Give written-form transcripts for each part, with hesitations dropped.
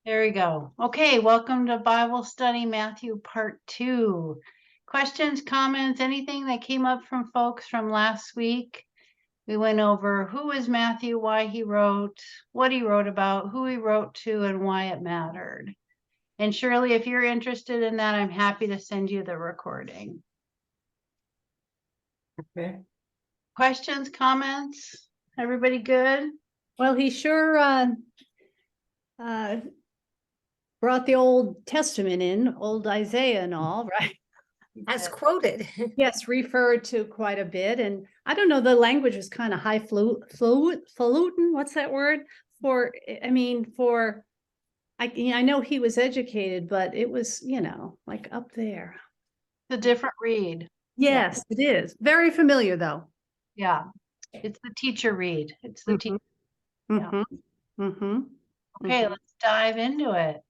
There we go. Okay, welcome to Bible Study Matthew Part 2. Questions, comments, anything that came up from folks from last week? We went over who is Matthew, why he wrote, what he wrote about, who he wrote to, and why it mattered. And Shirley, if you're interested in that, I'm happy to send you the recording. Okay. Questions, comments? Everybody good? Well, he sure brought the Old Testament in, old Isaiah and all, right? As quoted. Yes, referred to quite a bit. And I don't know, the language was kind of highfalutin. What's that word? I know he was educated, but it was, like up there. It's a different read. Yes, it is. Very familiar, though. Yeah, it's the teacher read. It's the teacher. Mm-hmm. Mm-hmm. Okay, Mhm. let's dive into it.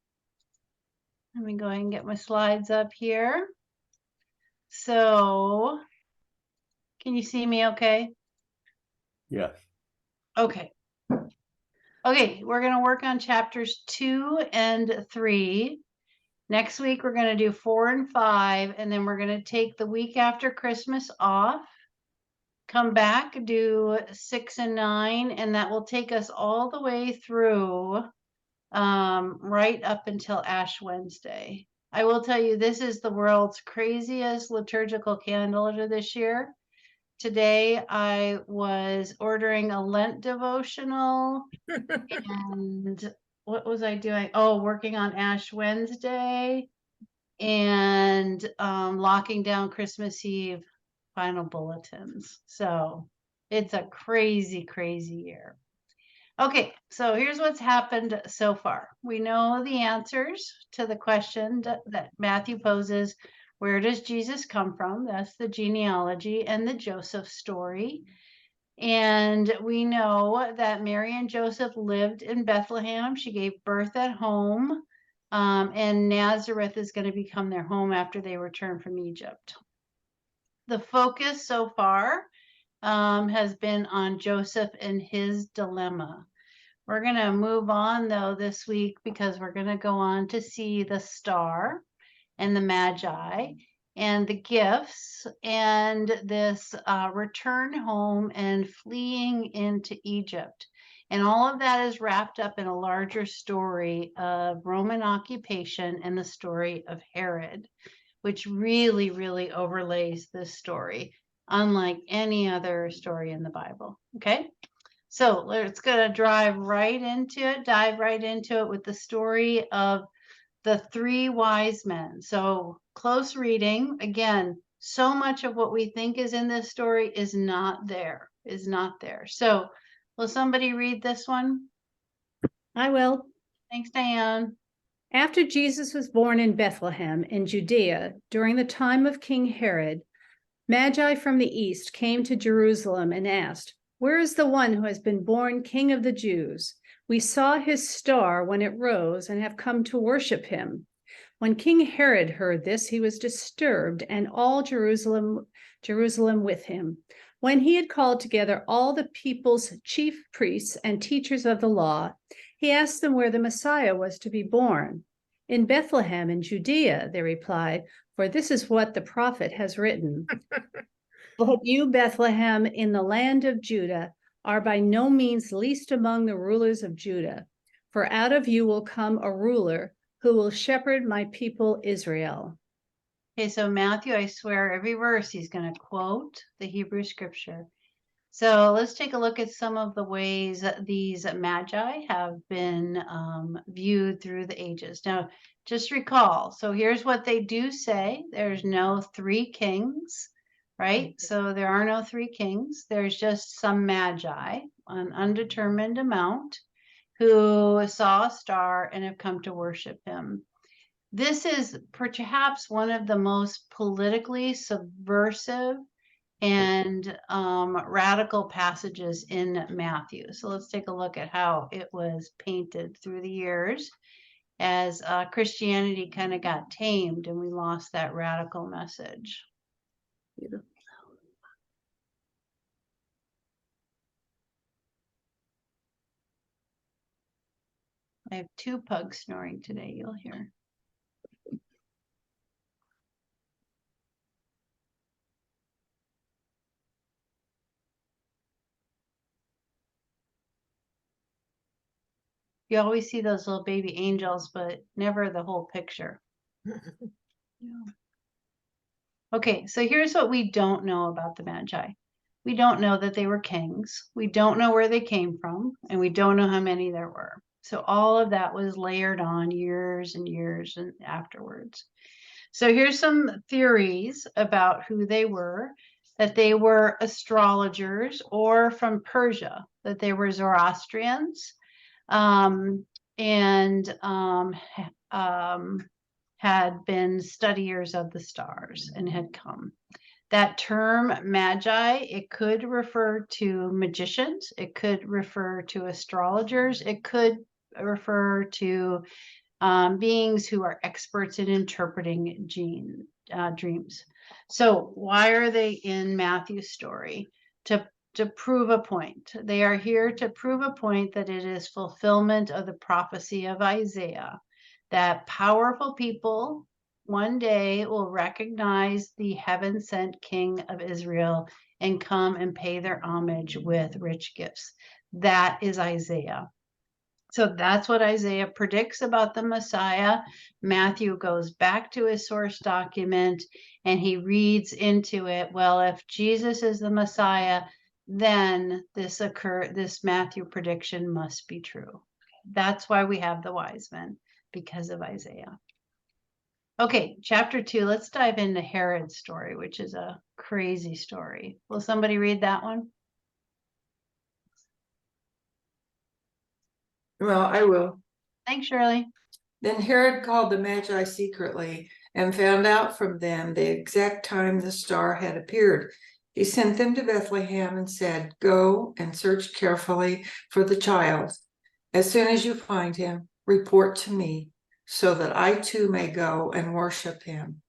Let me go ahead and get my slides up here. So, can you see me okay? Yes. Okay. Okay, we're going to work on chapters 2 and 3. Next week, we're going to do 4 and 5, and then we're going to take the week after Christmas off, come back, do 6 and 9, and that will take us all the way through right up until Ash Wednesday. I will tell you, this is the world's craziest liturgical calendar this year. Today, I was ordering a Lent devotional, and what was I doing? Oh, working on Ash Wednesday and locking down Christmas Eve final bulletins. So it's a crazy, crazy year. Okay, so here's what's happened so far. We know the answers to the question that Matthew poses. Where does Jesus come from? That's the genealogy and the Joseph story. And we know that Mary and Joseph lived in Bethlehem. She gave birth at home. And Nazareth is going to become their home after they return from Egypt. The focus so far has been on Joseph and his dilemma. We're going to move on, though, this week because we're going to go on to see the star and the Magi and the gifts and this return home and fleeing into Egypt. And all of that is wrapped up in a larger story of Roman occupation and the story of Herod, which really, really overlays this story, unlike any other story in the Bible. Okay? So let's go to dive right into it with the story of the 3 wise men. So close reading. Again, so much of what we think is in this story is not there. So will somebody read this one? I will. Thanks, Diane. After Jesus was born in Bethlehem in Judea during the time of King Herod, Magi from the east came to Jerusalem and asked, "Where is the one who has been born King of the Jews? We saw his star when it rose and have come to worship him." When King Herod heard this, he was disturbed, and all Jerusalem with him. When he had called together all the people's chief priests and teachers of the law, he asked them where the Messiah was to be born. "In Bethlehem in Judea," they replied, "for this is what the prophet has written. But you, Bethlehem, in the land of Judah, are by no means least among the rulers of Judah, for out of you will come a ruler who will shepherd my people Israel." Okay, so Matthew, I swear every verse he's going to quote the Hebrew scripture. So let's take a look at some of the ways that these magi have been viewed through the ages. Now, just recall, so here's what they do say. There's no 3 kings, right? So there are no 3 kings. There's just some magi, an undetermined amount, who saw a star and have come to worship him. This is perhaps one of the most politically subversive and radical passages in Matthew. So let's take a look at how it was painted through the years as Christianity kind of got tamed and we lost that radical message. I have 2 pugs snoring today, you'll hear. You always see those little baby angels, but never the whole picture. Yeah. Okay, so here's what we don't know about the Magi. We don't know that they were kings. We don't know where they came from, and we don't know how many there were. So all of that was layered on years and years and afterwards. So here's some theories about who they were, that they were astrologers or from Persia, that they were Zoroastrians, and had been studiers of the stars and had come. That term magi, it could refer to magicians, it could refer to astrologers, it could refer to beings who are experts in interpreting dreams. So why are they in Matthew's story? To prove a point. They are here to prove a point that it is fulfillment of the prophecy of Isaiah, that powerful people one day will recognize the heaven-sent King of Israel and come and pay their homage with rich gifts. That is Isaiah. So that's what Isaiah predicts about the Messiah. Matthew goes back to his source document and he reads into it. Well, if Jesus is the Messiah, then this Matthew prediction must be true. That's why we have the wise men, because of Isaiah. Okay, chapter 2, let's dive into Herod's story, which is a crazy story. Will somebody read that one? Well, I will. Thanks, Shirley. Then Herod called the Magi secretly and found out from them the exact time the star had appeared. He sent them to Bethlehem and said, "Go and search carefully for the child. As soon as you find him, report to me, so that I too may go and worship him."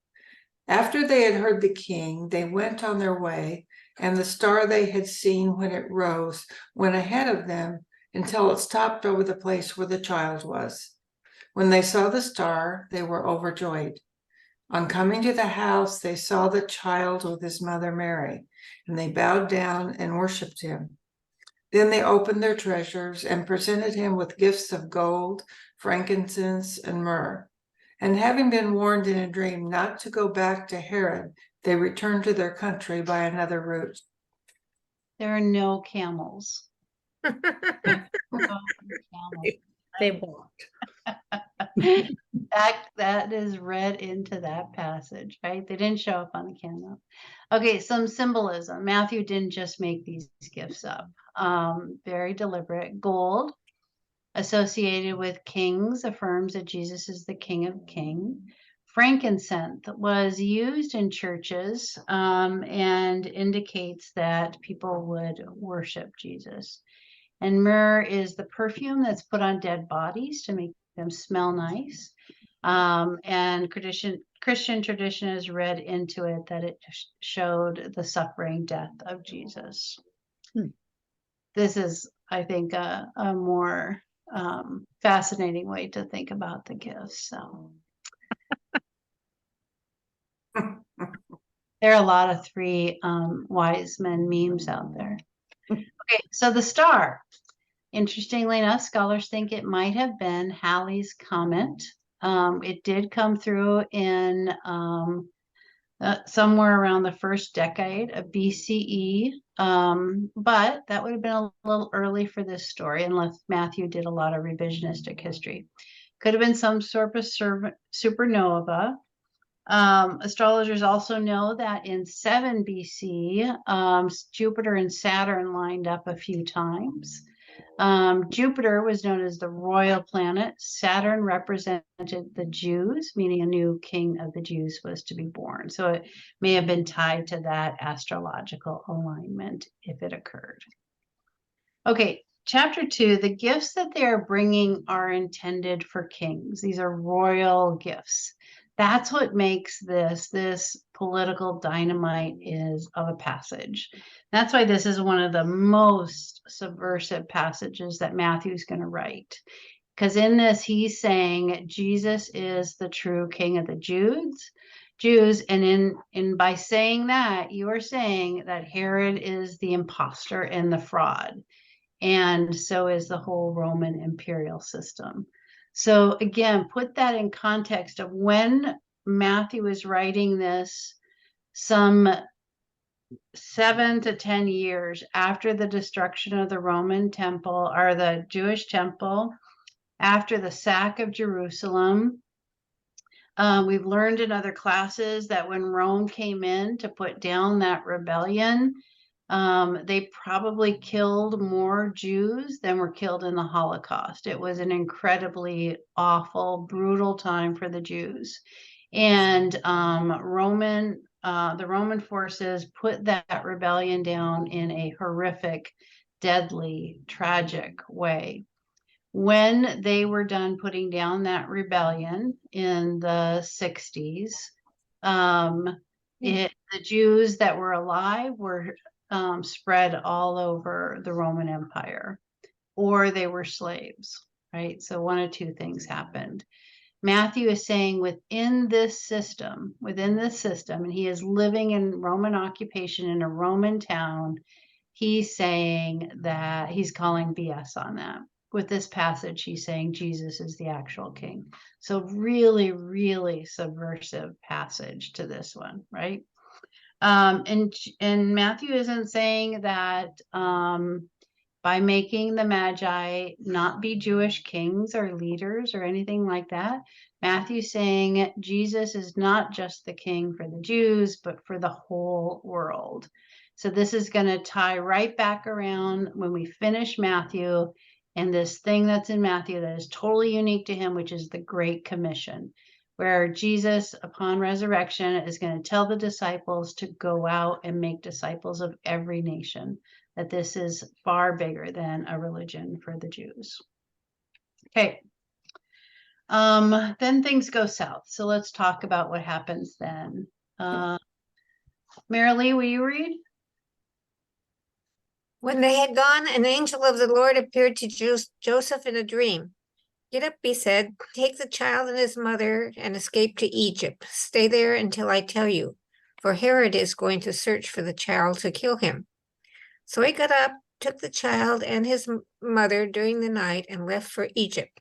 After they had heard the king, they went on their way, and the star they had seen when it rose went ahead of them until it stopped over the place where the child was. When they saw the star, they were overjoyed. On coming to the house, they saw the child with his mother Mary, and they bowed down and worshipped him. Then they opened their treasures and presented him with gifts of gold, frankincense, and myrrh. And having been warned in a dream not to go back to Herod, they returned to their country by another route. There are no camels. No camels. They walked. That is read into that passage, right? They didn't show up on the camel. Okay, some symbolism. Matthew didn't just make these gifts up. Very deliberate. Gold, associated with kings, affirms that Jesus is the King of Kings. Frankincense was used in churches and indicates that people would worship Jesus. And myrrh is the perfume that's put on dead bodies to make them smell nice. And Christian tradition has read into it that it showed the suffering death of Jesus. This is, I think, a more fascinating way to think about the gifts. So there are a lot of 3 wise men memes out there. Okay, so the star. Interestingly enough, scholars think it might have been Halley's Comet. It did come through in somewhere around the first decade of BCE, but that would have been a little early for this story unless Matthew did a lot of revisionistic history. Could have been some sort of supernova. Astrologers also know that in 7 BC, Jupiter and Saturn lined up a few times. Jupiter was known as the royal planet. Saturn represented the Jews, meaning a new king of the Jews was to be born. So it may have been tied to that astrological alignment if it occurred. Okay, chapter 2, the gifts that they are bringing are intended for kings. These are royal gifts. That's what makes this political dynamite is of a passage. That's why this is one of the most subversive passages that Matthew's going to write, Because in this, he's saying Jesus is the true king of the Jews, and by saying that, you are saying that Herod is the imposter and the fraud, and so is the whole Roman imperial system. So again, put that in context of when Matthew is writing this, some 7 to 10 years after the destruction of the Roman temple, or the Jewish temple, after the sack of Jerusalem. We've learned in other classes that when Rome came in to put down that rebellion, they probably killed more Jews than were killed in the Holocaust. It was an incredibly awful, brutal time for the Jews. And the Roman forces put that rebellion down in a horrific, deadly, tragic way. When they were done putting down that rebellion in the 60s, the Jews that were alive were spread all over the Roman Empire, or they were slaves, right? So one of two things happened. Matthew is saying within this system, and he is living in Roman occupation in a Roman town, he's saying that he's calling BS on that. With this passage, he's saying Jesus is the actual king. So really, really subversive passage to this one, right? And Matthew isn't saying that by making the Magi not be Jewish kings or leaders or anything like that. Matthew's saying Jesus is not just the king for the Jews, but for the whole world. So this is going to tie right back around when we finish Matthew and this thing that's in Matthew that is totally unique to him, which is the Great Commission, where Jesus, upon resurrection, is going to tell the disciples to go out and make disciples of every nation, that this is far bigger than a religion for the Jews. Okay. Then things go south. So let's talk about what happens then. Marilee, will you read? When they had gone, an angel of the Lord appeared to Joseph in a dream. Get up, he said, take the child and his mother and escape to Egypt. Stay there until I tell you, for Herod is going to search for the child to kill him. So he got up, took the child and his mother during the night and left for Egypt,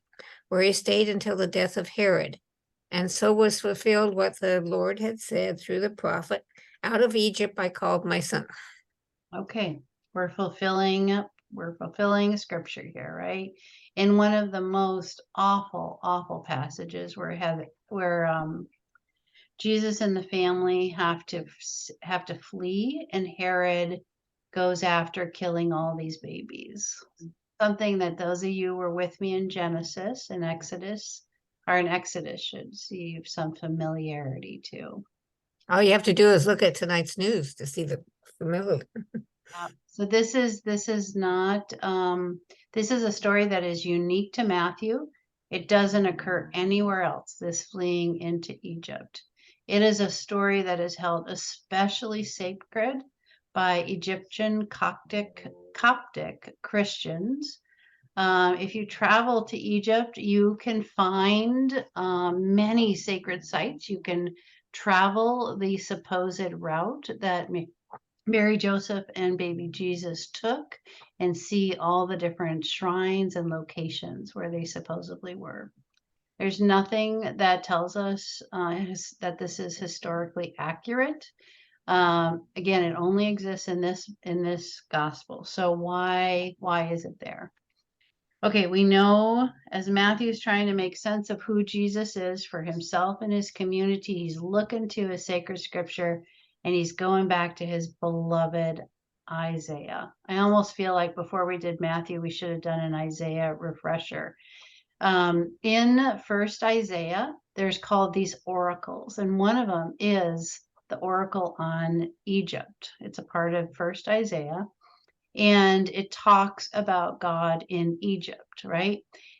where he stayed until the death of Herod. And so was fulfilled what the Lord had said through the prophet, out of Egypt I called my son. Okay, we're fulfilling scripture here, right? In one of the most awful passages where Jesus and the family have to flee, and Herod goes after killing all these babies. Something that those of you who were with me in Genesis and Exodus should see some familiarity to. All you have to do is look at tonight's news to see the familiar. So this is not this is a story that is unique to Matthew. It doesn't occur anywhere else, this fleeing into Egypt. It is a story that is held especially sacred by Egyptian Coptic Christians. If you travel to Egypt, you can find many sacred sites. You can travel the supposed route that Mary, Joseph, and baby Jesus took and see all the different shrines and locations where they supposedly were. There's nothing that tells us that this is historically accurate. Again, it only exists in this gospel. So why is it there? Okay, we know as Matthew's trying to make sense of who Jesus is for himself and his community, he's looking to his sacred scripture and he's going back to his beloved Isaiah. I almost feel like before we did Matthew, we should have done an Isaiah refresher. In first Isaiah, there's called these oracles, and one of them is the oracle on Egypt. It's a part of first Isaiah, and it talks about God in Egypt, right?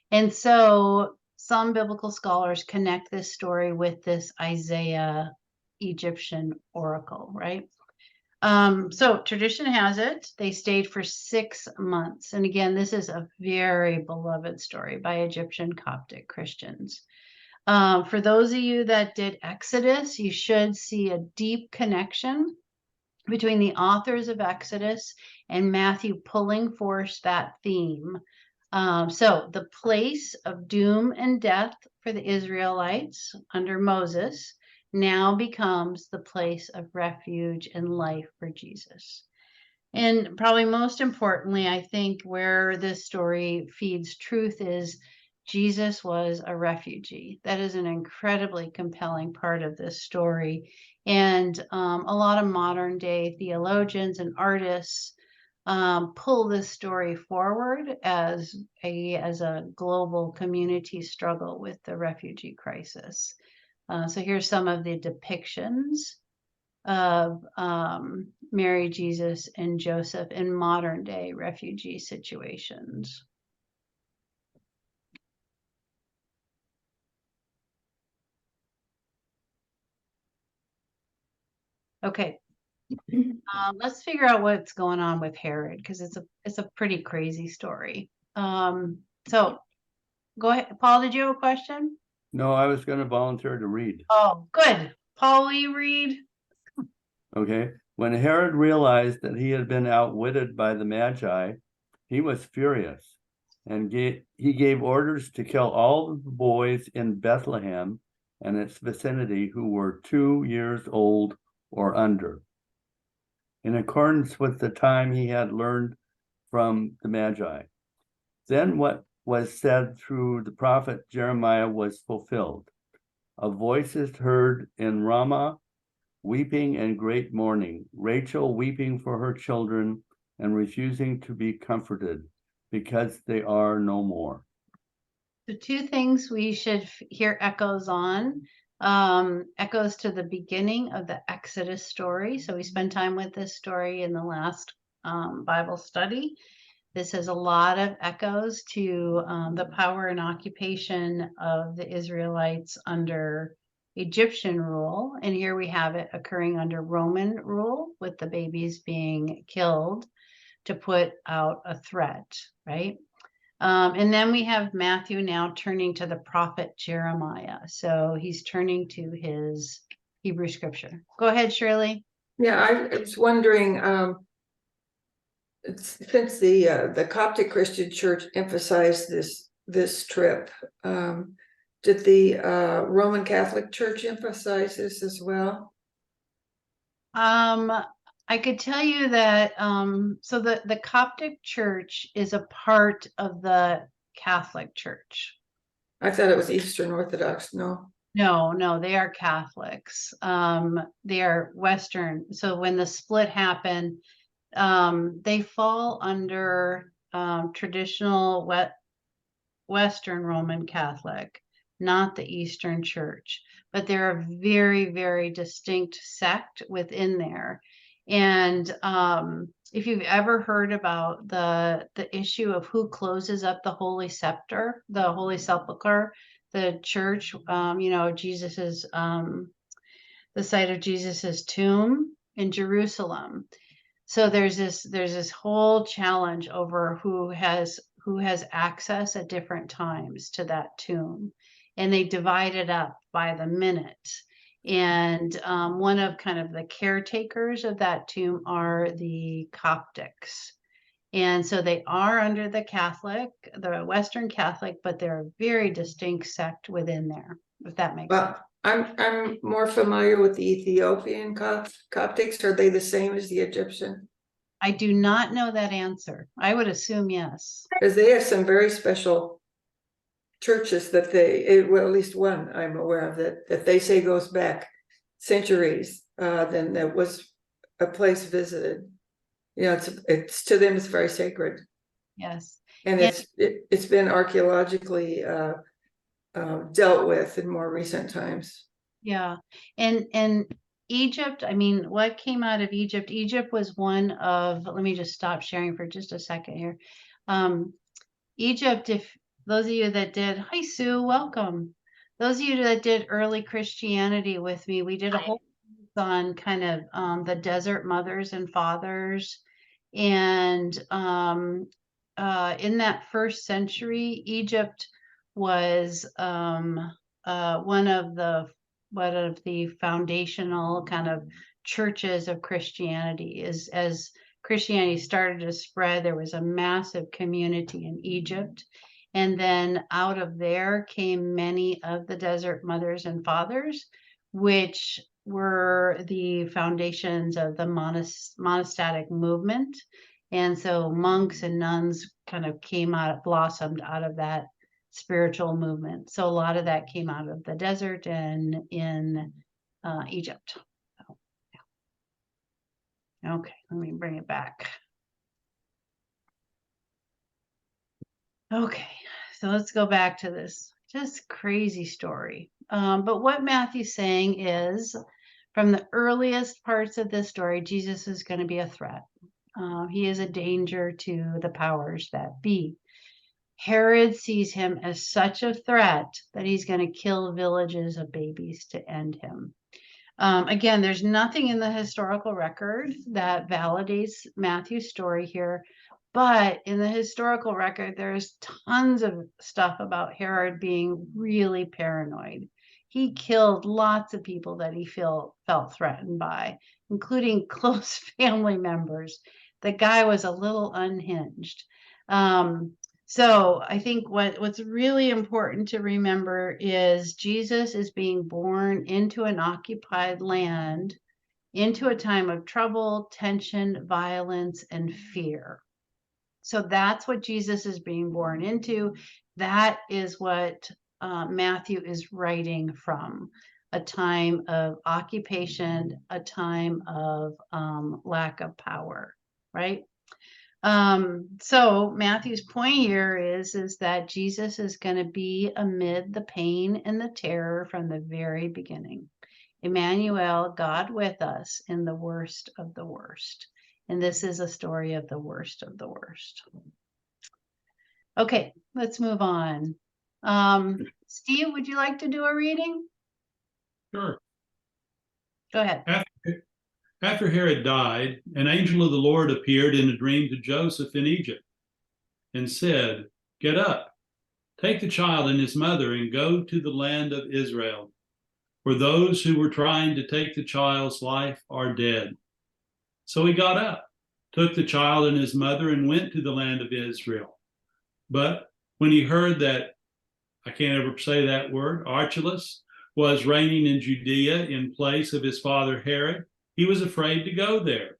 And so some biblical scholars connect this story with this Isaiah Egyptian oracle, right? So tradition has it, they stayed for 6 months. And again, this is a very beloved story by Egyptian Coptic Christians. For those of you that did Exodus, you should see a deep connection between the authors of Exodus and Matthew pulling forth that theme. So the place of doom and death for the Israelites under Moses now becomes the place of refuge and life for Jesus. And probably most importantly, I think where this story feeds truth is Jesus was a refugee. That is an incredibly compelling part of this story. And a lot of modern day theologians and artists pull this story forward as a global community struggle with the refugee crisis. So here's some of the depictions of Mary, Jesus, and Joseph in modern day refugee situations. Okay, let's figure out what's going on with Herod, because it's a pretty crazy story. So go ahead, Paul. Did you have a question? No, I was going to volunteer to read. Oh, good. Paul, will you read? Okay. When Herod realized that he had been outwitted by the Magi, he was furious, and he gave orders to kill all of the boys in Bethlehem and its vicinity who were 2 years old or under, in accordance with the time he had learned from the Magi. Then what was said through the prophet Jeremiah was fulfilled. A voice is heard in Ramah, weeping and great mourning, Rachel weeping for her children and refusing to be comforted because they are no more. The two things we should hear echoes on, echoes to the beginning of the Exodus story. So we spent time with this story in the last Bible study. This has a lot of echoes to the power and occupation of the Israelites under Egyptian rule. And here we have it occurring under Roman rule, with the babies being killed to put out a threat, right? And then we have Matthew now turning to the prophet Jeremiah. So he's turning to his Hebrew scripture. Go ahead, Shirley. Yeah, I was wondering, since the Coptic Christian Church emphasized this trip, did the Roman Catholic Church emphasize this as well? I could tell you that so the Coptic Church is a part of the Catholic Church. I thought it was Eastern Orthodox. No. No, they are Catholics. They are Western. So when the split happened, they fall under traditional Western Roman Catholic, not the Eastern Church, but they're a very, very distinct sect within there. And if you've ever heard about the issue of who closes up the Holy Sepulchre, the church, Jesus's the site of Jesus's tomb in Jerusalem. So there's this whole challenge over who has access at different times to that tomb, and they divide it up by the minute. And one of kind of the caretakers of that tomb are the Coptics. And so they are under the Western Catholic, but they're a very distinct sect within there, if that makes sense. I'm more familiar with the Ethiopian Coptics. Are they the same as the Egyptian? I do not know that answer. I would assume yes. Because they have some very special churches that well, at least one I'm aware of that they say goes back centuries. Then there was a place visited. It's to them, it's very sacred. Yes. And it's been archaeologically dealt with in more recent times. Yeah. And Egypt, I mean, what came out of Egypt? Egypt was one of, let me just stop sharing for just a second here. Egypt, if those of you that did, hi Sue, welcome. Those of you that did early Christianity with me, we did a whole on kind of the desert mothers and fathers. And in that first century, Egypt was one of the foundational kind of churches of Christianity. As Christianity started to spread, there was a massive community in Egypt. And then out of there came many of the desert mothers and fathers, which were the foundations of the monastic movement. And so monks and nuns kind of blossomed out of that spiritual movement. So a lot of that came out of the desert and in Egypt. So, yeah. Okay, let me bring it back. Okay, so let's go back to this just crazy story. But what Matthew's saying is, from the earliest parts of this story, Jesus is going to be a threat. He is a danger to the powers that be. Herod sees him as such a threat that he's going to kill villages of babies to end him. Again, there's nothing in the historical record that validates Matthew's story here, but in the historical record, there's tons of stuff about Herod being really paranoid. He killed lots of people that he felt threatened by, including close family members. The guy was a little unhinged. So I think what's really important to remember is Jesus is being born into an occupied land, into a time of trouble, tension, violence, and fear. So that's what Jesus is being born into. That is what Matthew is writing from, a time of occupation, a time of lack of power, right? So Matthew's point here is that Jesus is going to be amid the pain and the terror from the very beginning. Emmanuel, God with us in the worst of the worst. And this is a story of the worst of the worst. Okay, let's move on. Steve, would you like to do a reading? Sure. Go ahead. After Herod died, an angel of the Lord appeared in a dream to Joseph in Egypt and said, "Get up, take the child and his mother and go to the land of Israel, for those who were trying to take the child's life are dead." So he got up, took the child and his mother and went to the land of Israel. But when he heard that, I can't ever say that word, Archelaus was reigning in Judea in place of his father Herod, he was afraid to go there.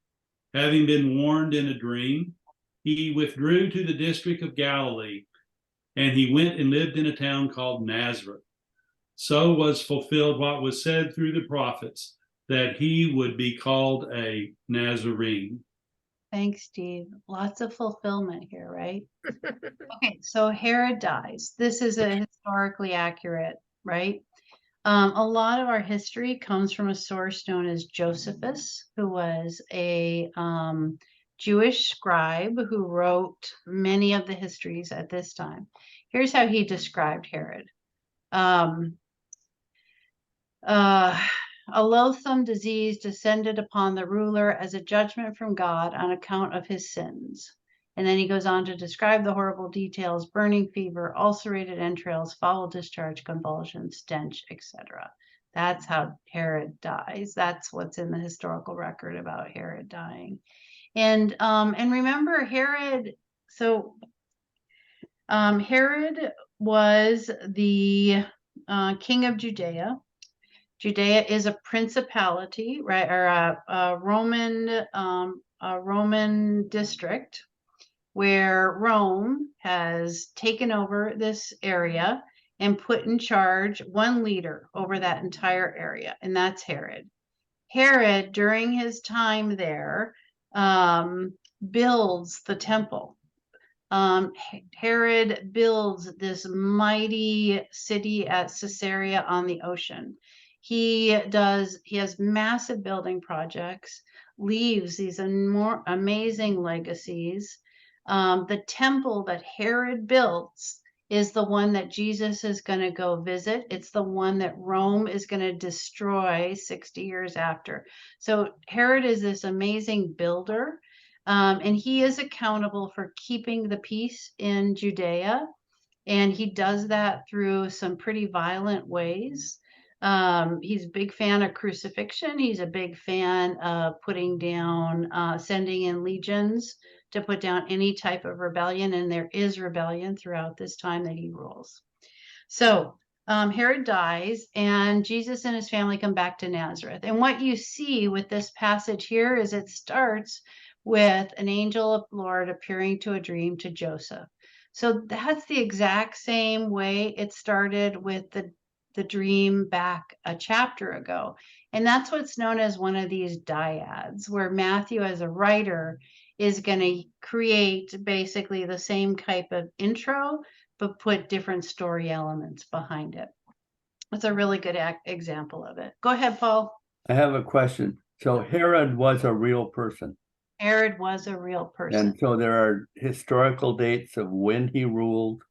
Having been warned in a dream, he withdrew to the district of Galilee, and he went and lived in a town called Nazareth. So was fulfilled what was said through the prophets, that he would be called a Nazarene. Thanks, Steve. Lots of fulfillment here, right? Okay, so Herod dies. This is a historically accurate, right? A lot of our history comes from a source known as Josephus, who was a Jewish scribe who wrote many of the histories at this time. Here's how he described Herod. A loathsome disease descended upon the ruler as a judgment from God on account of his sins. And then he goes on to describe the horrible details: burning fever, ulcerated entrails, foul discharge, convulsions, stench, etc. That's how Herod dies. That's what's in the historical record about Herod dying. And remember Herod, so Herod was the king of Judea. Judea is a principality, right, or a Roman district where Rome has taken over this area and put in charge one leader over that entire area, and that's Herod. Herod, during his time there, builds the temple. Herod builds this mighty city at Caesarea on the ocean. He has massive building projects, leaves these more amazing legacies. The temple that Herod builds is the one that Jesus is going to go visit. It's the one that Rome is going to destroy 60 years after. So Herod is this amazing builder, and he is accountable for keeping the peace in Judea. And he does that through some pretty violent ways. He's a big fan of crucifixion. He's a big fan of putting down, sending in legions to put down any type of rebellion. And there is rebellion throughout this time that he rules. So Herod dies, and Jesus and his family come back to Nazareth. And what you see with this passage here is it starts with an angel of the Lord appearing to a dream to Joseph. So that's the exact same way it started with the dream back a chapter ago. And that's what's known as one of these dyads, where Matthew, as a writer, is going to create basically the same type of intro, but put different story elements behind it. It's a really good example of it. Go ahead, Paul. I have a question. So Herod was a real person. Herod was a real person. And so there are historical dates of when he ruled.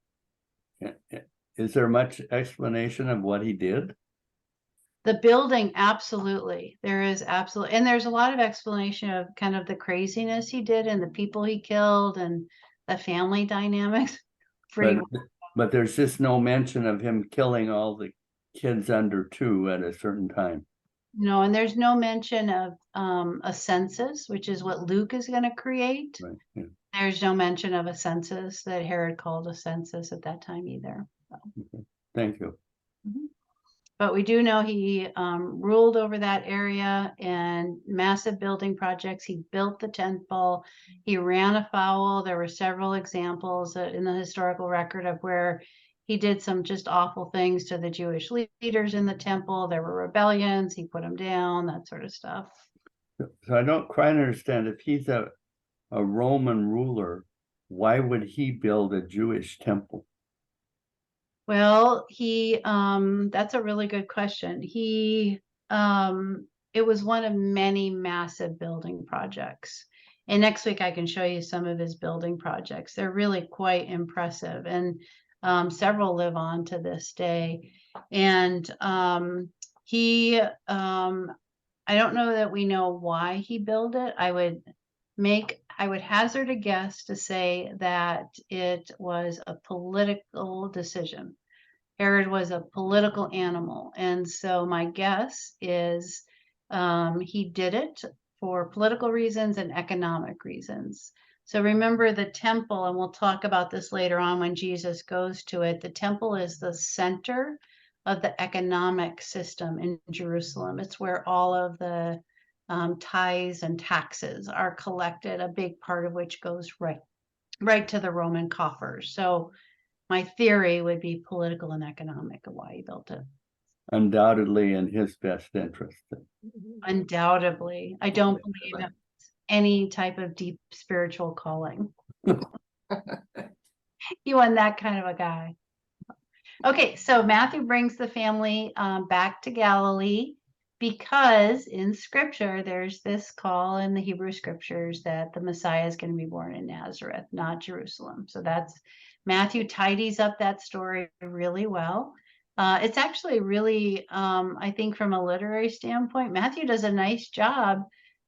Is there much explanation of what he did? The building, absolutely. There is absolutely. And there's a lot of explanation of kind of the craziness he did and the people he killed and the family dynamics. But there's just no mention of him killing all the kids under 2 at a certain time. No, and there's no mention of a census, which is what Luke is going to create. Right. Yeah. There's no mention of a census that Herod called a census at that time either. So. Okay. Thank you. Mm-hmm. But we do know he ruled over that area and massive building projects. He built the temple. He ran afoul. There were several examples in the historical record of where he did some just awful things to the Jewish leaders in the temple. There were rebellions. He put them down, that sort of stuff. So I don't quite understand. If he's a Roman ruler, why would he build a Jewish temple? Well, that's a really good question. It was one of many massive building projects. And next week I can show you some of his building projects. They're really quite impressive. And several live on to this day. And I don't know that we know why he built it. I would hazard a guess to say that it was a political decision. Herod was a political animal. And so my guess is he did it for political reasons and economic reasons. So remember the temple, and we'll talk about this later on when Jesus goes to it. The temple is the center of the economic system in Jerusalem. It's where all of the tithes and taxes are collected, a big part of which goes right to the Roman coffers. So my theory would be political and economic of why he built it. Undoubtedly in his best interest. Undoubtedly. I don't believe it was any type of deep spiritual calling. You want that kind of a guy. Okay, so Matthew brings the family back to Galilee because in scripture, there's this call in the Hebrew scriptures that the Messiah is going to be born in Nazareth, not Jerusalem. So Matthew tidies up that story really well. It's actually really, I think from a literary standpoint, Matthew does a nice job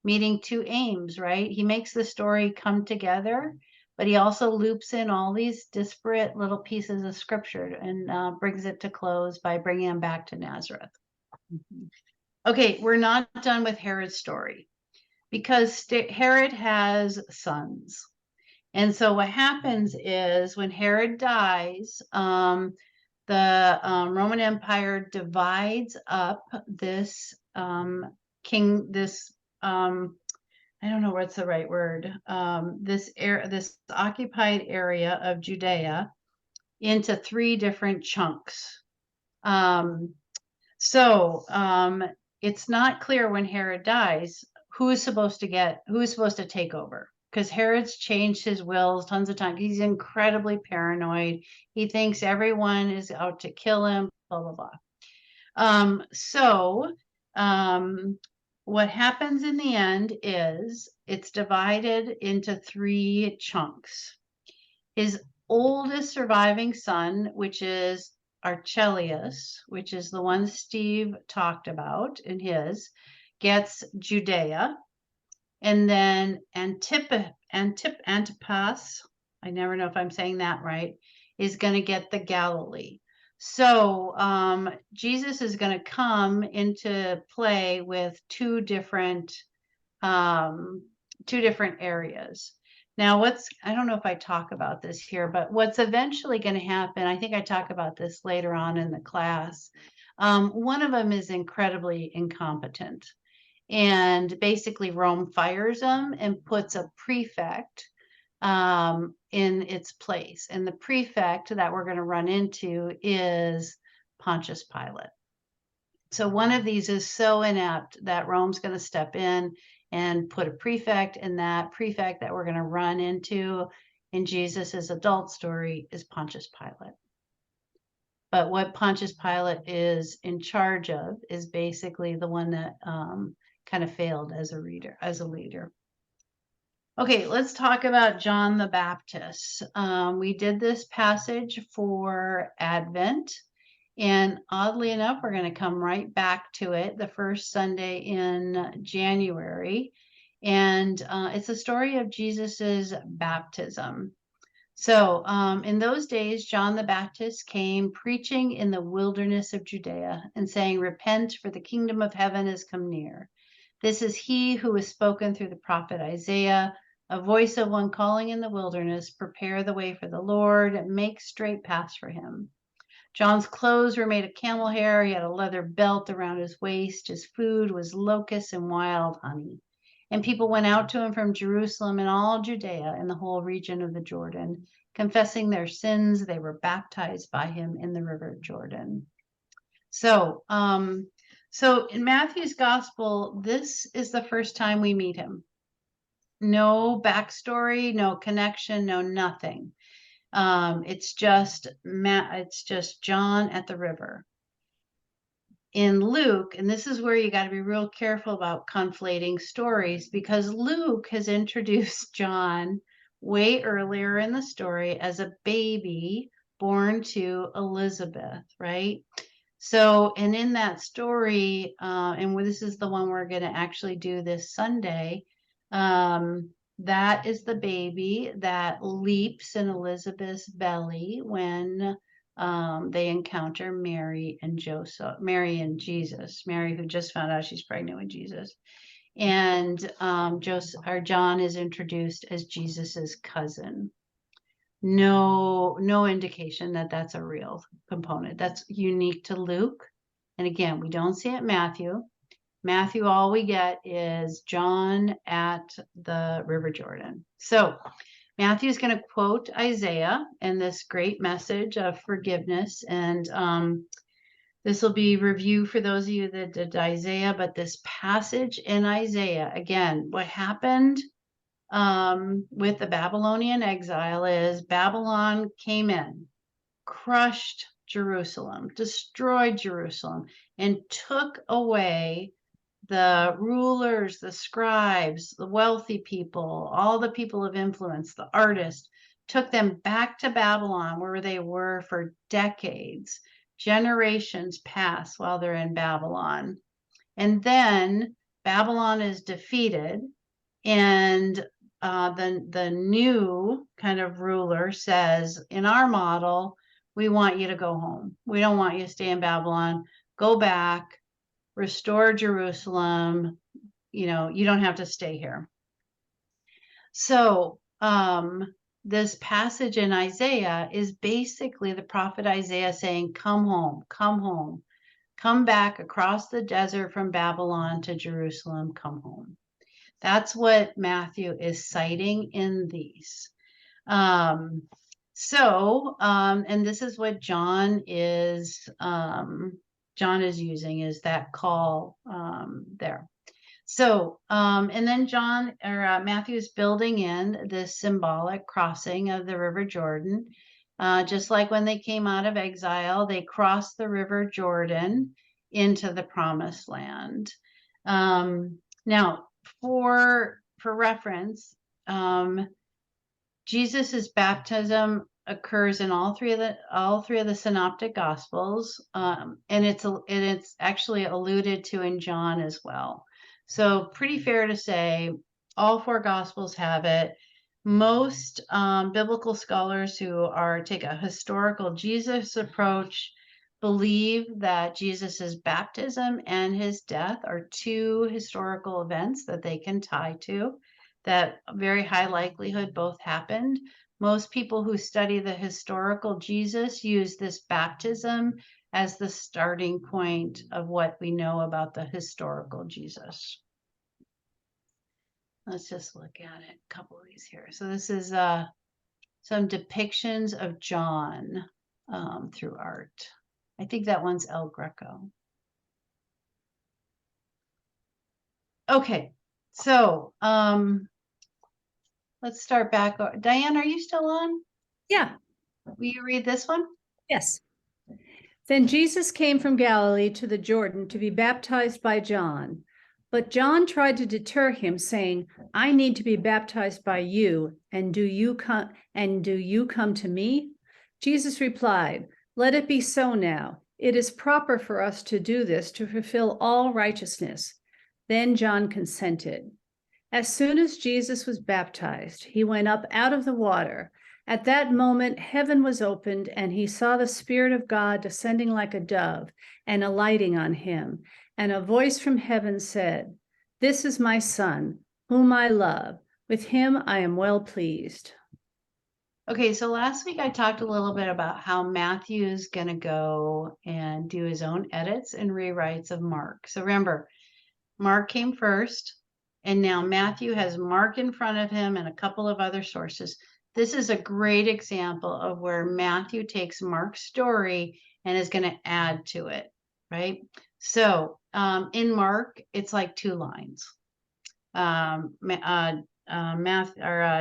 meeting two aims, right? He makes the story come together, but he also loops in all these disparate little pieces of scripture and brings it to close by bringing him back to Nazareth. Okay, we're not done with Herod's story because Herod has sons. And so what happens is when Herod dies, the Roman Empire divides up this I don't know what's the right word, this occupied area of Judea into 3 different chunks. It's not clear when Herod dies who is supposed to take over, because Herod's changed his wills tons of times. He's incredibly paranoid. He thinks everyone is out to kill him, blah, blah, blah. What happens in the end is it's divided into 3 chunks. His oldest surviving son, which is Archelaus, which is the one Steve talked about in his, gets Judea. And then Antipas, I never know if I'm saying that right, is going to get the Galilee. So Jesus is going to come into play with two different areas. Now, I don't know if I talk about this here, but what's eventually going to happen, I think I talk about this later on in the class. One of them is incredibly incompetent. And basically Rome fires him and puts a prefect in its place. And the prefect that we're going to run into is Pontius Pilate. So one of these is so inept that Rome's going to step in and put a prefect, and that prefect that we're going to run into in Jesus's adult story is Pontius Pilate. But what Pontius Pilate is in charge of is basically the one that kind of failed as a leader. Okay, let's talk about John the Baptist. We did this passage for Advent, and oddly enough, we're going to come right back to it the first Sunday in January. And it's a story of Jesus's baptism. So in those days, John the Baptist came preaching in the wilderness of Judea and saying, "Repent, for the kingdom of heaven has come near. This is he who was spoken through the prophet Isaiah, a voice of one calling in the wilderness, prepare the way for the Lord, make straight paths for him." John's clothes were made of camel hair. He had a leather belt around his waist. His food was locusts and wild honey. And people went out to him from Jerusalem and all Judea and the whole region of the Jordan. Confessing their sins, they were baptized by him in the river Jordan. So in Matthew's gospel, this is the first time we meet him. No backstory, no connection, no nothing. It's just John at the river. In Luke, and this is where you got to be real careful about conflating stories, because Luke has introduced John way earlier in the story as a baby born to Elizabeth, right? So, and in that story, and this is the one we're going to actually do this Sunday, that is the baby that leaps in Elizabeth's belly when they encounter Mary and Jesus, Mary who just found out she's pregnant with Jesus. And John is introduced as Jesus's cousin. No indication that that's a real component. That's unique to Luke. And again, we don't see it in Matthew. Matthew, all we get is John at the River Jordan. So Matthew is going to quote Isaiah in this great message of forgiveness. And this will be review for those of you that did Isaiah. But this passage in Isaiah, again, what happened with the Babylonian exile is Babylon came in, crushed Jerusalem, destroyed Jerusalem, and took away the rulers, the scribes, the wealthy people, all the people of influence, the artists, took them back to Babylon, where they were for decades. Generations pass while they're in Babylon. And then Babylon is defeated, and the new kind of ruler says, in our model, we want you to go home. We don't want you to stay in Babylon. Go back, restore Jerusalem. You don't have to stay here. So this passage in Isaiah is basically the prophet Isaiah saying, come home, come back across the desert from Babylon to Jerusalem, come home. That's what Matthew is citing in these. And this is what John is using, is that call there. So, and then Matthew is building in this symbolic crossing of the River Jordan. Just like when they came out of exile, they crossed the River Jordan into the Promised Land. Now, for reference, Jesus's baptism occurs in all three of the synoptic gospels, and it's actually alluded to in John as well. So pretty fair to say all four gospels have it. Most biblical scholars who take a historical Jesus approach believe that Jesus's baptism and his death are two historical events that they can tie to, that very high likelihood both happened. Most people who study the historical Jesus use this baptism as the starting point of what we know about the historical Jesus. Let's just look at it, a couple of these here. So this is some depictions of John through art. I think that one's El Greco. Okay, so let's start back. Diane, are you still on? Yeah. Will you read this one? Yes. Then Jesus came from Galilee to the Jordan to be baptized by John. But John tried to deter him, saying, I need to be baptized by you, and do you come to me? Jesus replied, Let it be so now. It is proper for us to do this to fulfill all righteousness. Then John consented. As soon as Jesus was baptized, he went up out of the water. At that moment, heaven was opened, and he saw the Spirit of God descending like a dove and alighting on him. And a voice from heaven said, This is my Son, whom I love. With him I am well pleased. Okay, so last week I talked a little bit about how Matthew is going to go and do his own edits and rewrites of Mark. So remember, Mark came first, and now Matthew has Mark in front of him and a couple of other sources. This is a great example of where Matthew takes Mark's story and is going to add to it, right? So in Mark, it's like 2 lines.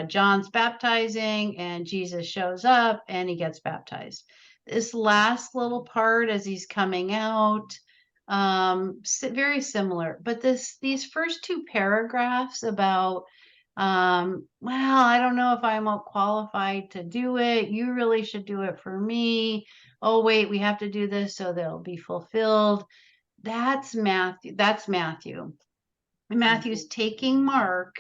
John's baptizing and Jesus shows up and he gets baptized. This last little part as he's coming out, very similar, but these first 2 paragraphs about, well, I don't know if I'm qualified to do it. You really should do it for me. Oh, wait, we have to do this so they'll be fulfilled. That's Matthew. Matthew's taking Mark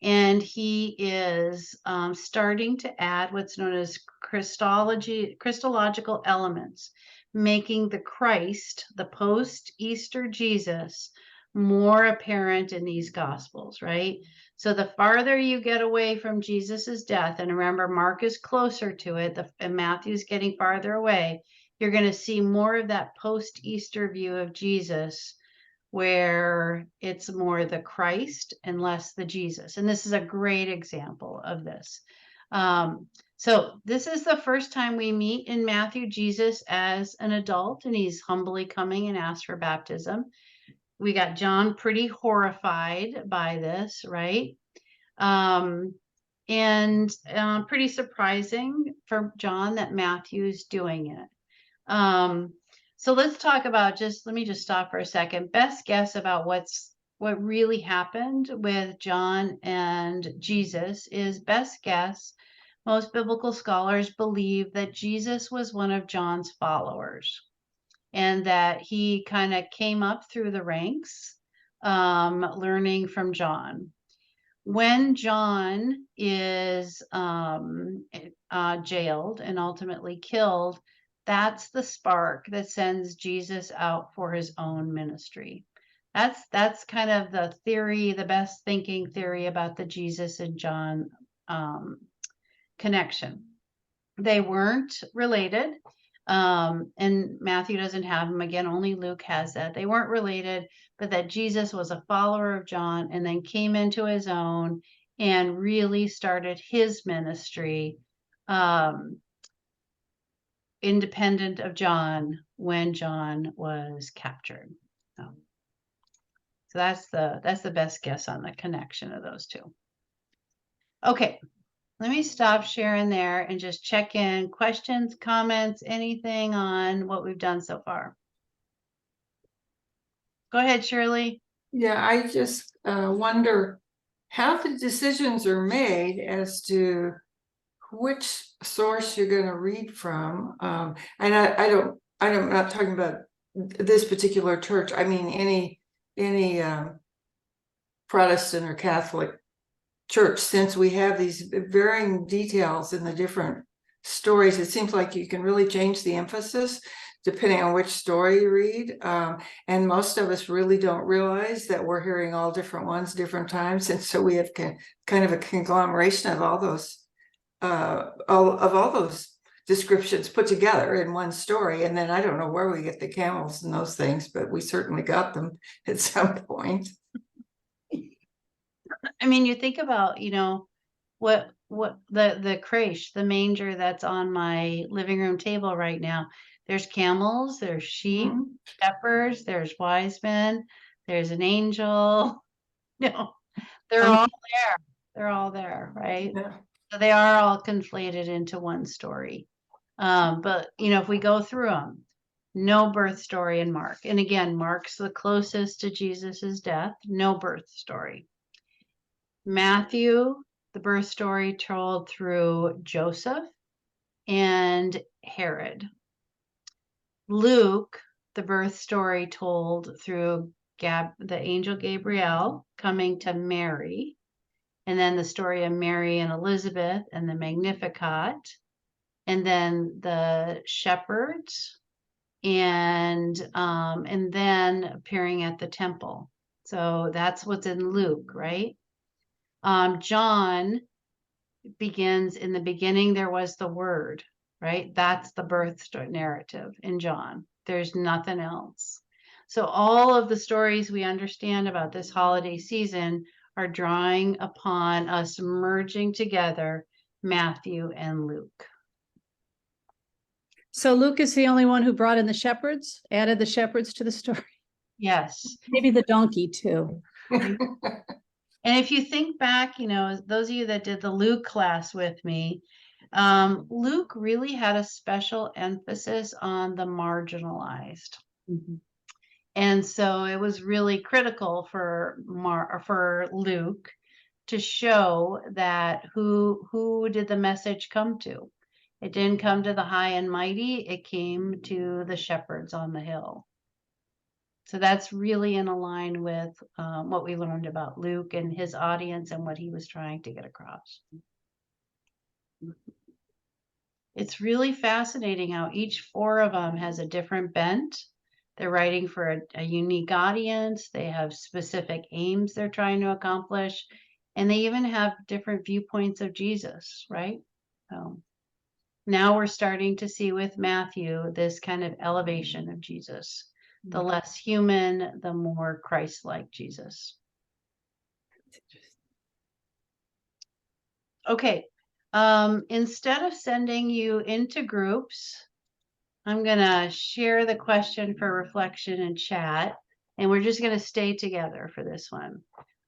and he is starting to add what's known as Christological elements, making the Christ, the post-Easter Jesus, more apparent in these Gospels, right? So the farther you get away from Jesus's death, and remember, Mark is closer to it, and Matthew's getting farther away, you're going to see more of that post-Easter view of Jesus, where it's more the Christ and less the Jesus. And this is a great example of this. So this is the first time we meet in Matthew Jesus as an adult, and he's humbly coming and asks for baptism. We got John pretty horrified by this, right? And pretty surprising for John that Matthew's doing it. So let's talk about let me just stop for a second. Best guess about what really happened with John and Jesus is best guess. Most biblical scholars believe that Jesus was one of John's followers and that he kind of came up through the ranks, learning from John. When John is jailed and ultimately killed, that's the spark that sends Jesus out for his own ministry. That's kind of the theory, the best thinking theory about the Jesus and John connection. They weren't related, and Matthew doesn't have them. Again, only Luke has that. They weren't related, but that Jesus was a follower of John and then came into his own and really started his ministry independent of John when John was captured. So that's the best guess on the connection of those 2. Okay, let me stop sharing there and just check in. Questions, comments, anything on what we've done so far? Go ahead, Shirley. Yeah, I just wonder how the decisions are made as to which source you're going to read from. And I'm not talking about this particular church. I mean, any Protestant or Catholic church, since we have these varying details in the different stories, it seems like you can really change the emphasis depending on which story you read. And most of us really don't realize that we're hearing all different ones, different times. And so we have kind of a conglomeration of all those descriptions put together in one story. And then I don't know where we get the camels and those things, but we certainly got them at some point. I mean, you think about, what the creche, the manger that's on my living room table right now. There's camels, there's sheep, shepherds, there's wise men, there's an angel. They're all there. They're all there, right? Yeah. So they are all conflated into one story. But if we go through them, no birth story in Mark. And again, Mark's the closest to Jesus's death, no birth story. Matthew, the birth story told through Joseph and Herod. Luke, the birth story told through the angel Gabriel coming to Mary, and then the story of Mary and Elizabeth and the Magnificat, and then the shepherds, and then appearing at the temple. So that's what's in Luke, right? John begins, in the beginning there was the Word, right? That's the birth story narrative in John. There's nothing else. So all of the stories we understand about this holiday season are drawing upon us merging together Matthew and Luke. So Luke is the only one who brought in the shepherds, added the shepherds to the story. Yes. Maybe the donkey too. And if you think back, those of you that did the Luke class with me, Luke really had a special emphasis on the marginalized. Mhm. And so it was really critical for Luke to show that who did the message come to? It didn't come to the high and mighty, it came to the shepherds on the hill. So that's really in line with what we learned about Luke and his audience and what he was trying to get across. It's really fascinating how each four of them has a different bent. They're writing for a unique audience. They have specific aims they're trying to accomplish. And they even have different viewpoints of Jesus, right? So now we're starting to see with Matthew this kind of elevation of Jesus. The less human, the more Christ-like Jesus. Okay. Instead of sending you into groups, I'm going to share the question for reflection in chat, and we're just going to stay together for this one.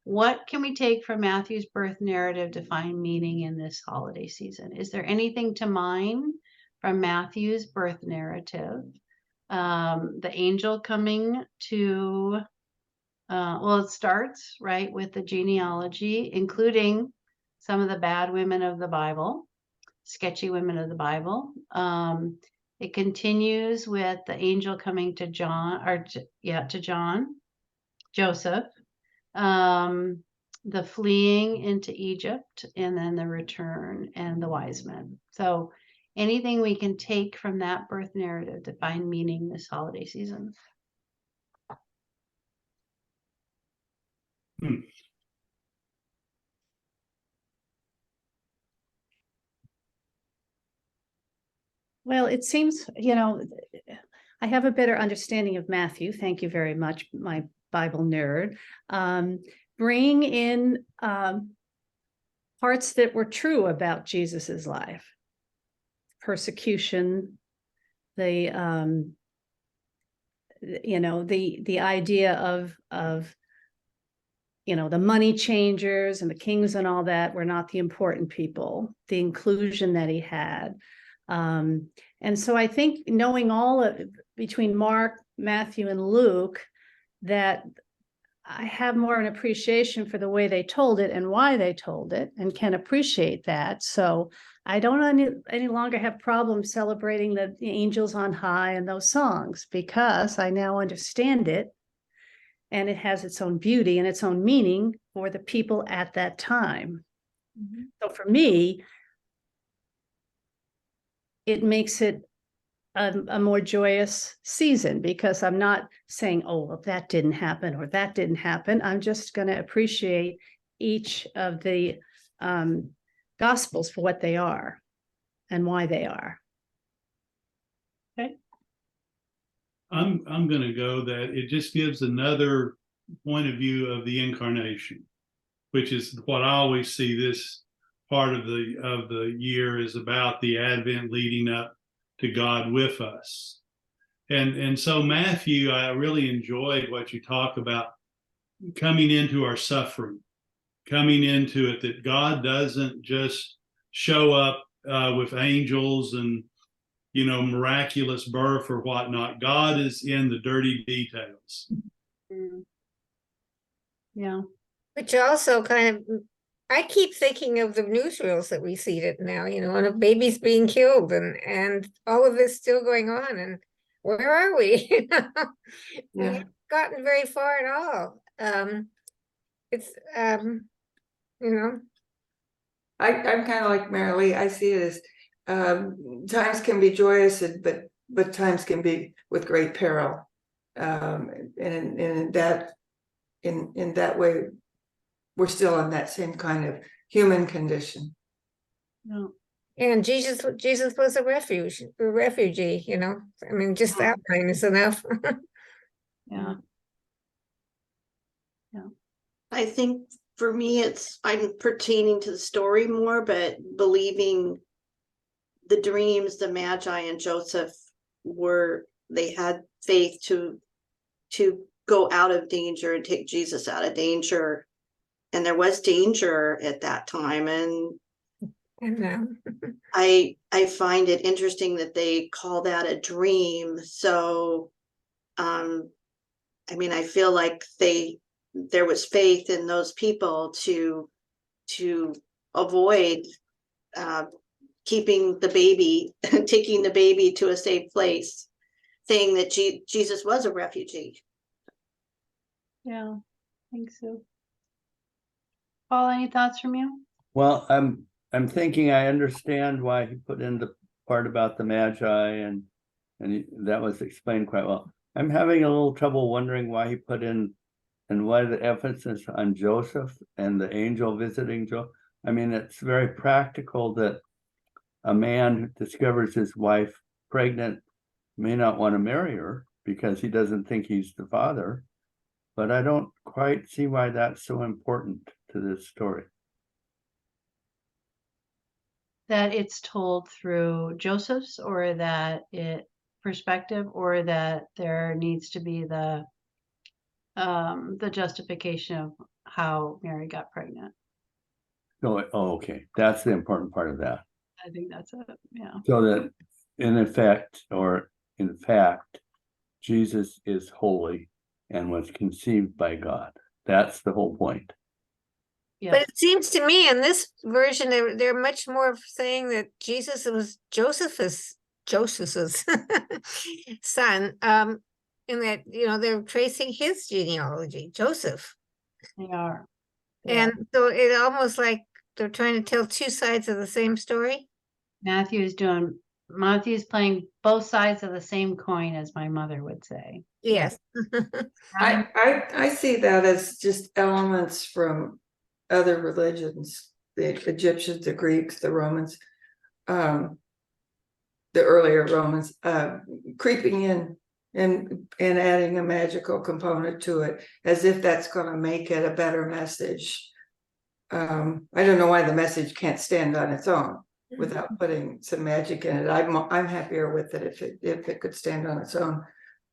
What can we take from Matthew's birth narrative to find meaning in this holiday season? Is there anything to mind from Matthew's birth narrative? The angel coming to, it starts, right, with the genealogy, including some of the bad women of the Bible, sketchy women of the Bible. It continues with the angel coming to Joseph, the fleeing into Egypt, and then the return and the wise men. So anything we can take from that birth narrative to find meaning this holiday season? Well, it seems, I have a better understanding of Matthew. Thank you very much, my Bible nerd. Bring in parts that were true about Jesus's life. Persecution, the idea of the money changers and the kings and all that were not the important people, the inclusion that he had. And so I think knowing all of between Mark, Matthew, and Luke, that I have more an appreciation for the way they told it and why they told it, and can appreciate that. So I don't any longer have problems celebrating the angels on high and those songs, because I now understand it. And it has its own beauty and its own meaning for the people at that time. So for me, it makes it a more joyous season, because I'm not saying, oh, well, that didn't happen or that didn't happen. I'm just going to appreciate each of the Gospels for what they are and why they are. I'm going to go that it just gives another point of view of the incarnation, which is what I always see this part of the year is about, the Advent leading up to God with us. And so Matthew, I really enjoyed what you talk about coming into our suffering, coming into it, that God doesn't just show up with angels and, you know, miraculous birth or whatnot. God is in the dirty details. Yeah. Which also kind of, I keep thinking of the newsreels that we see it now, you know, and of babies being killed and all of this still going on. And where are we? We haven't gotten very far at all. It's, you know. I'm kind of like Mary Lee. I see it as times can be joyous, but times can be with great peril. And in that way, we're still in that same kind of human condition. No. And Jesus was a refugee, you know. I mean, just that line is enough. Yeah. I think for me, I'm pertaining to the story more, but believing the dreams, the Magi and Joseph they had faith to go out of danger and take Jesus out of danger. And there was danger at that time. And I find it interesting that they call that a dream. So, I mean, I feel like there was faith in those people to avoid keeping the baby, taking the baby to a safe place, saying that Jesus was a refugee. Yeah, I think so. Paul, any thoughts from you? Well, I'm thinking I understand why he put in the part about the Magi, and that was explained quite well. I'm having a little trouble wondering why he put in and why the emphasis on Joseph and the angel visiting Joseph. I mean, it's very practical that a man who discovers his wife pregnant may not want to marry her because he doesn't think he's the father. But I don't quite see why that's so important to this story. That it's told through Joseph's, or that perspective, or that there needs to be the justification of how Mary got pregnant. So, okay, that's the important part of that. I think that's it. Yeah. So that in fact, Jesus is holy and was conceived by God. That's the whole point. Yeah. But it seems to me in this version, they're much more saying that Jesus was Joseph's son. In that, you know, they're tracing his genealogy, Joseph. They are. And so it almost like they're trying to tell two sides of the same story. Matthew's playing both sides of the same coin, as my mother would say. Yes. I see that as just elements from other religions, the Egyptians, the Greeks, the Romans, the earlier Romans, creeping in and adding a magical component to it, as if that's going to make it a better message. I don't know why the message can't stand on its own without putting some magic in it. I'm happier with it if it could stand on its own,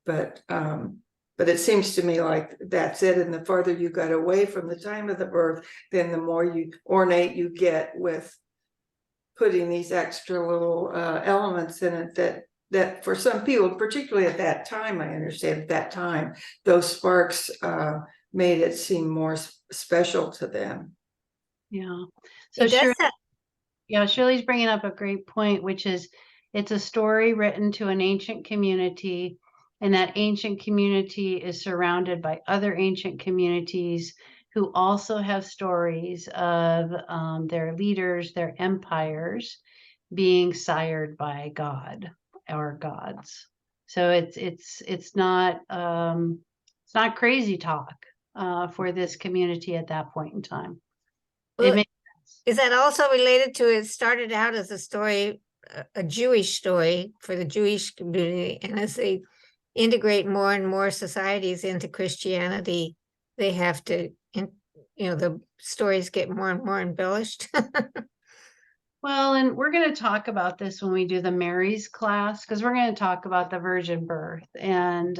but it seems to me like that's it. And the farther you got away from the time of the birth, then the more ornate you get with putting these extra little elements in it that for some people, particularly at that time, I understand at that time, those sparks made it seem more special to them. Yeah. So Yeah, Shirley's bringing up a great point, which is it's a story written to an ancient community, and that ancient community is surrounded by other ancient communities who also have stories of their leaders, their empires being sired by God or gods. So it's not crazy talk for this community at that point in time. It Well, makes sense. is that also related to it started out as a story, a Jewish story for the Jewish community, and as they integrate more and more societies into Christianity, they have to, the stories get more and more embellished. Well, and we're going to talk about this when we do the Mary's class, because we're going to talk about the virgin birth and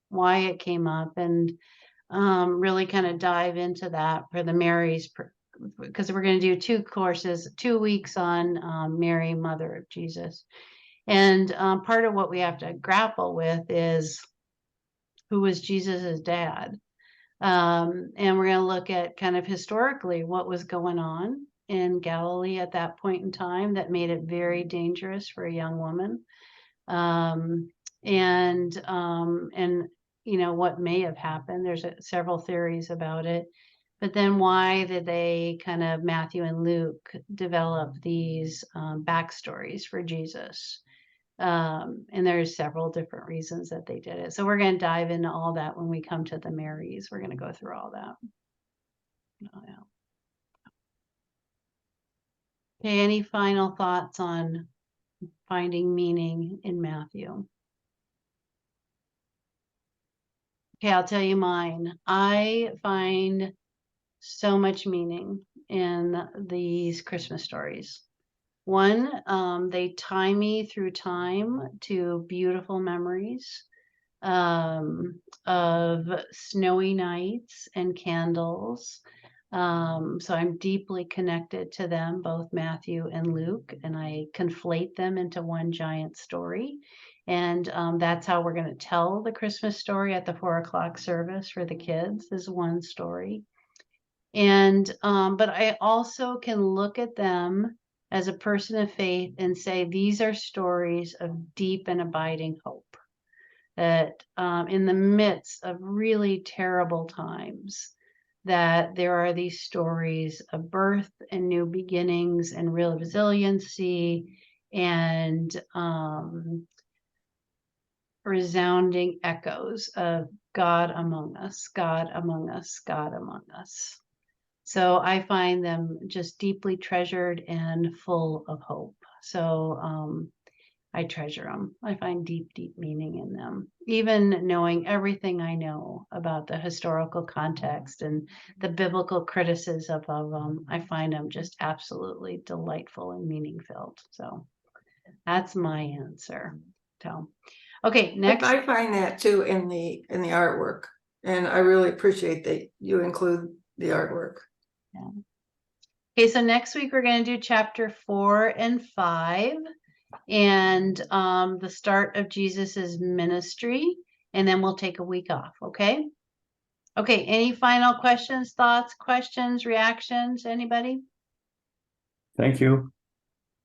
why it came up, and really kind of dive into that for the Mary's, because we're going to do 2 courses, 2 weeks on Mary, Mother of Jesus. And part of what we have to grapple with is who was Jesus's dad. And we're going to look at kind of historically what was going on in Galilee at that point in time that made it very dangerous for a young woman. And what may have happened. There's several theories about it. But then why did they kind of, Matthew and Luke, develop these backstories for Jesus? And there's several different reasons that they did it. So we're going to dive into all that when we come to the Marys. We're going to go through all that. Oh, yeah. Okay, any final thoughts on finding meaning in Matthew? Okay, I'll tell you mine. I find so much meaning in these Christmas stories. One, they tie me through time to beautiful memories of snowy nights and candles. So I'm deeply connected to them, both Matthew and Luke, and I conflate them into one giant story. And that's how we're going to tell the Christmas story at the 4 o'clock service for the kids, is one story. And but I also can look at them as a person of faith and say these are stories of deep and abiding hope, that in the midst of really terrible times, that there are these stories of birth and new beginnings and real resiliency and resounding echoes of God among us, God among us, God among us. So I find them just deeply treasured and full of hope. So I treasure them. I find deep, deep meaning in them. Even knowing everything I know about the historical context and the biblical criticism of them, I find them just absolutely delightful and meaning-filled. So that's my answer. So, okay, next. I find that too in the artwork, and I really appreciate that you include the artwork. Yeah. Okay, so next week we're going to do chapter 4 and 5. And the start of Jesus's ministry, and then we'll take a week off. Okay. Any final questions, thoughts, questions, reactions? Anybody? Thank you.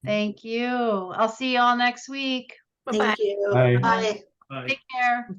Thank you. I'll see you all next week. Bye-bye. Thank you. Bye. Bye. Bye. Take care.